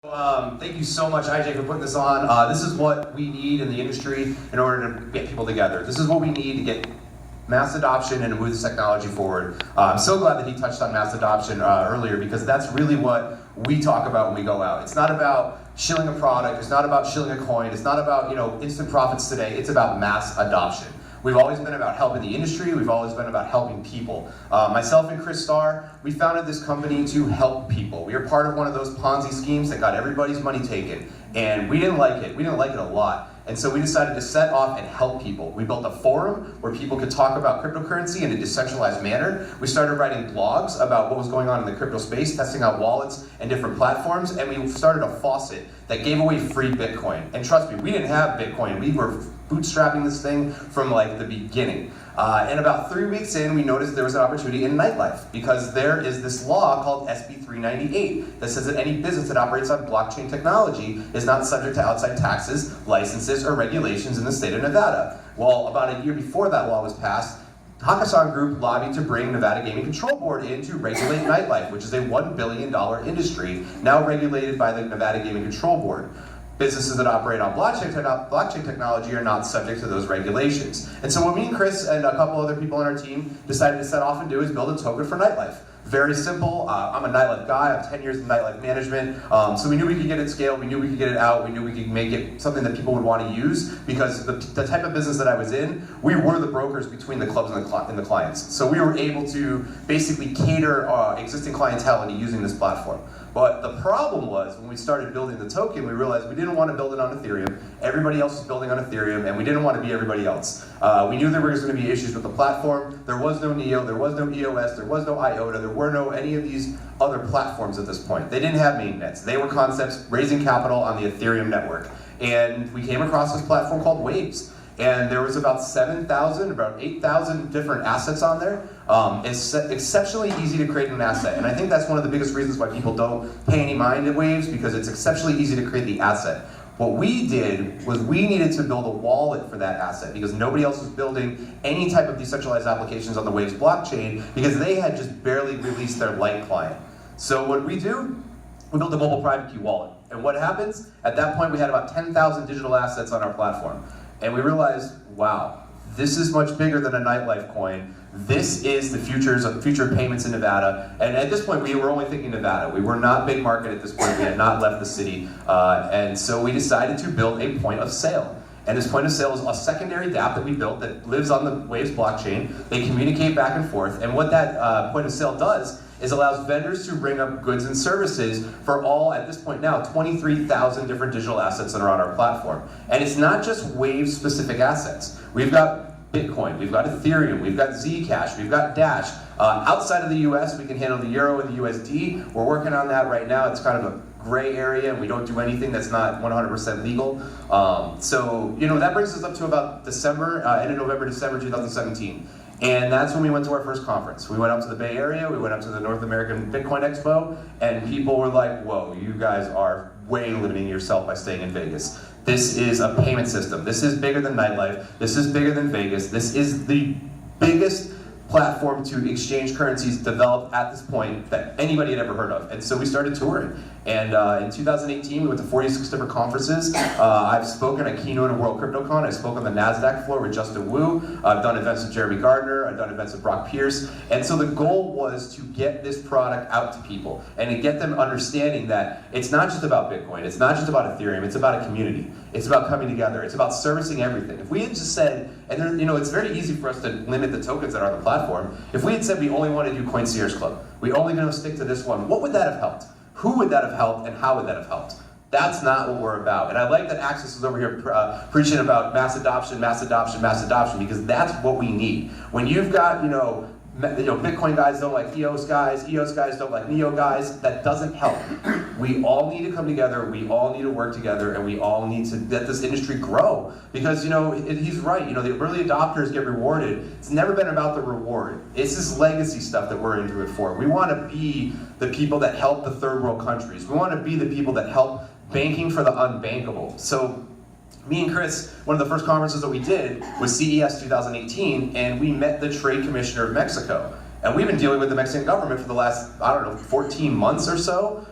Thank you so much, IJ, for putting this on. This is what we need in the industry in order to get people together. This is what we need to get mass adoption and to move this technology forward. I'm so glad that he touched on mass adoption earlier, because that's really what we talk about when we go out. It's not about shilling a product, it's not about shilling a coin, it's not about instant profits today, it's about mass adoption. We've always been about helping the industry, we've always been about helping people. Myself and Chris Starr, we founded this company to help people. We were part of one of those Ponzi schemes that got everybody's money taken, and we didn't like it. We didn't like it a lot. And so we decided to set off and help people. We built a forum where people could talk about cryptocurrency in a decentralized manner. We started writing blogs about what was going on in the crypto space, testing out wallets and different platforms, and we started a faucet that gave away free Bitcoin. And trust me, we didn't have Bitcoin. We were bootstrapping this thing from like the beginning. And about 3 weeks in, we noticed there was an opportunity in nightlife, because there is this law called SB 398 that says that any business that operates on blockchain technology is not subject to outside taxes, licenses, or regulations in the state of Nevada. Well, about a year before that law was passed, Hakkasan Group lobbied to bring Nevada Gaming Control Board in to regulate nightlife, which is a $1 billion industry now regulated by the Nevada Gaming Control Board. Businesses that operate on blockchain technology are not subject to those regulations. And so what me and Chris and a couple other people on our team decided to set off and do is build a token for nightlife. Very simple. I'm a nightlife guy. I have 10 years in nightlife management. So we knew we could get it scaled. We knew we could get it out. We knew we could make it something that people would want to use, because the type of business that I was in, we were the brokers between the clubs and the clients. So we were able to basically cater existing clientele into using this platform. But the problem was, when we started building the token, we realized we didn't want to build it on Ethereum. Everybody else was building on Ethereum, and we didn't want to be everybody else. We knew there was going to be issues with the platform. There was no Neo, there was no EOS, there was no IOTA, there were no any of these other platforms at this point. They didn't have mainnets. They were concepts raising capital on the Ethereum network. And we came across this platform called Waves. And there was about 7,000, about 8,000 different assets on there. It's exceptionally easy to create an asset. And I think that's one of the biggest reasons why people don't pay any mind to Waves, because it's exceptionally easy to create the asset. What we did was we needed to build a wallet for that asset, because nobody else was building any type of decentralized applications on the Waves blockchain, because they had just barely released their Lite client. So what we do, we built a mobile private key wallet. And what happens? At that point, we had about 10,000 digital assets on our platform. And we realized, wow, this is much bigger than a nightlife coin. This is the future of payments in Nevada. And at this point, we were only thinking Nevada. We were not big market at this point. We had not left the city. And so we decided to build a point of sale. And this point of sale is a secondary dApp that we built that lives on the Waves blockchain. They communicate back and forth. And what that point of sale does is allows vendors to bring up goods and services for all, at this point now, 23,000 different digital assets that are on our platform. And it's not just Waves specific assets. We've got Bitcoin, we've got Ethereum, we've got Zcash, we've got Dash. Outside of the US, we can handle the Euro and the USD. We're working on that right now. It's kind of a gray area, and we don't do anything that's not 100% legal. So, that brings us up to about December, end of November, December 2017. And that's when we went to our first conference. We went up to the Bay Area, we went up to the North American Bitcoin Expo, and people were like, whoa, you guys are way limiting yourself by staying in Vegas. This is a payment system. This is bigger than nightlife. This is bigger than Vegas. This is the biggest platform to exchange currencies developed at this point that anybody had ever heard of. And so we started touring. And in 2018, we went to 46 different conferences. I've spoken at Keynote and World CryptoCon. I spoke on the NASDAQ floor with Justin Wu. I've done events with Jeremy Gardner. I've done events with Brock Pierce. And so the goal was to get this product out to people and to get them understanding that it's not just about Bitcoin. It's not just about Ethereum. It's about a community. It's about coming together. It's about servicing everything. If we had just said, and then, it's very easy for us to limit the tokens that are on the platform. If we had said we only want to do Coincierge Club, we only going to stick to this one, what would that have helped? Who would that have helped, and how would that have helped? That's not what we're about. And I like that Axis is over here preaching about mass adoption, mass adoption, mass adoption, because that's what we need. When you've got, Bitcoin guys don't like EOS guys don't like Neo guys, that doesn't help. We all need to come together, we all need to work together, and we all need to let this industry grow. Because, he's right, the early adopters get rewarded. It's never been about the reward. It's this legacy stuff that we're into it for. We want to be the people that help the third world countries. We want to be the people that help banking for the unbankable. So me and Chris, one of the first conferences that we did was CES 2018, and we met the Trade Commissioner of Mexico. And we've been dealing with the Mexican government for the last, 14 months or so,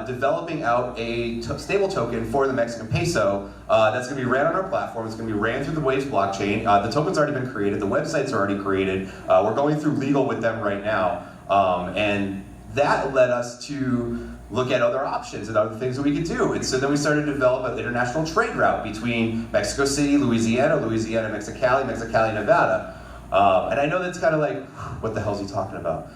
developing out a stable token for the Mexican peso that's going to be ran on our platform. It's going to be ran through the Waves blockchain. The token's already been created. The websites are already created. We're going through legal with them right now. And that led us to look at other options and other things that we could do. And so then we started to develop an international trade route between Mexico City, Louisiana, Mexicali, Nevada. And I know that's kind of like, what the hell is he talking about?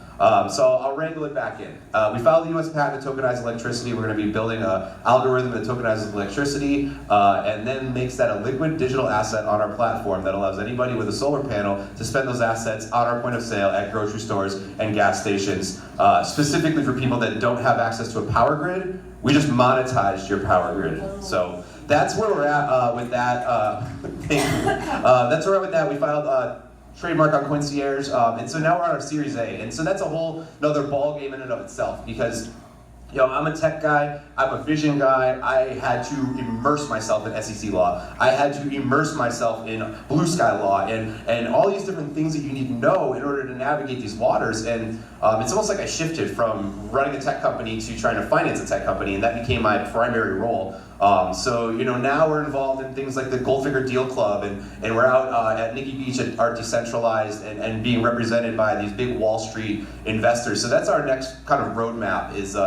So I'll wrangle it back in. We filed the U.S. patent to tokenize electricity. We're going to be building an algorithm that tokenizes electricity and then makes that a liquid digital asset on our platform that allows anybody with a solar panel to spend those assets on our point of sale at grocery stores and gas stations, specifically for people that don't have access to a power grid. We just monetized your power grid. So that's where we're at with that. That's where we're at with that. We filed trademark on Coincierge, and so now we're on our Series A, and so that's a whole another ball game in and of itself, because I'm a tech guy, I'm a vision guy. I had to immerse myself in SEC law. I had to immerse myself in blue sky law and all these different things that you need to know in order to navigate these waters. And it's almost like I shifted from running a tech company to trying to finance a tech company, and that became my primary role. So now we're involved in things like the Goldfinger Deal Club, and we're out at Nikki Beach at Art Decentralized and being represented by these big Wall Street investors. So that's our next kind of roadmap is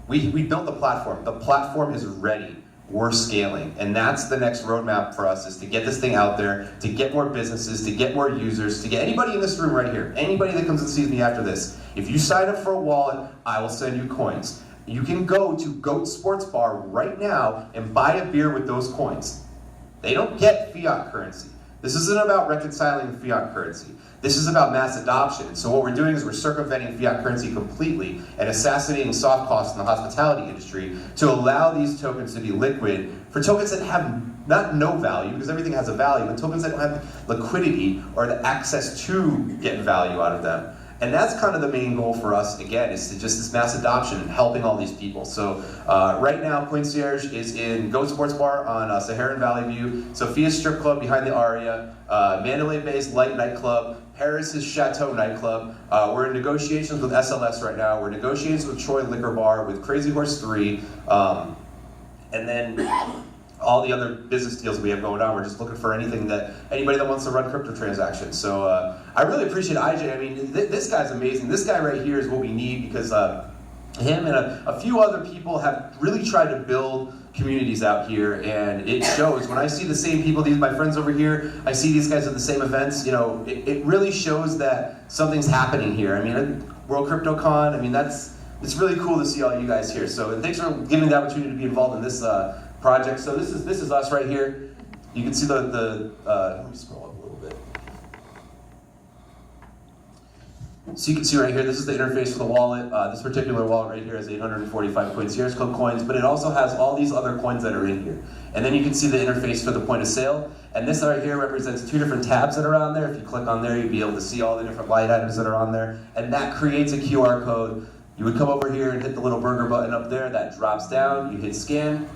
we built the platform. The platform is ready. We're scaling, and that's the next roadmap for us, is to get this thing out there, to get more businesses, to get more users, to get anybody in this room right here, anybody that comes and sees me after this. If you sign up for a wallet, I will send you coins. You can go to Goat Sports Bar right now and buy a beer with those coins. They don't get fiat currency. This isn't about reconciling fiat currency. This is about mass adoption. So what we're doing is we're circumventing fiat currency completely and assassinating soft costs in the hospitality industry to allow these tokens to be liquid for tokens that have not no value, because everything has a value, but tokens that don't have liquidity or the access to get value out of them. And that's kind of the main goal for us, again, is to just this mass adoption and helping all these people. So right now, Coincierge is in Goat Sports Bar on Saharan Valley View, Sophia's Strip Club behind the Aria, Mandalay Bay's Light Nightclub, Harris's Chateau Nightclub. We're in negotiations with SLS right now. We're in negotiations with Troy Liquor Bar, with Crazy Horse 3, and then all the other business deals we have going on. We're just looking for anybody that wants to run crypto transactions. So I really appreciate IJ. I mean, this guy's amazing. This guy right here is what we need, because him and a few other people have really tried to build communities out here, and it shows. When I see the same people, my friends over here, I see these guys at the same events, it really shows that something's happening here. I mean, World CryptoCon, I mean, it's really cool to see all you guys here. So, and thanks for giving me the opportunity to be involved in this project. So this is us right here. You can see let me scroll up a little bit. So you can see right here, this is the interface for the wallet. This particular wallet right here has 845 Coincierge Club coins, but it also has all these other coins that are in here. And then you can see the interface for the point of sale. And this right here represents two different tabs that are on there. If you click on there, you'll be able to see all the different line items that are on there. And that creates a QR code. You would come over here and hit the little burger button up there. That drops down. You hit scan.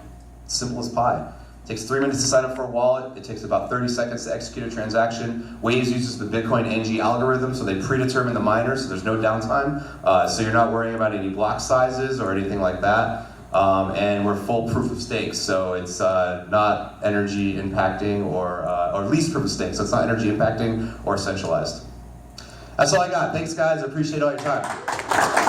Simple as pie. It takes 3 minutes to sign up for a wallet. It takes about 30 seconds to execute a transaction. Waves uses the Bitcoin NG algorithm, so they predetermine the miner, so there's no downtime. So you're not worrying about any block sizes or anything like that. And we're full proof of stake, so it's not energy impacting or least proof of stake, so it's not energy impacting or centralized. That's all I got. Thanks, guys. I appreciate all your time.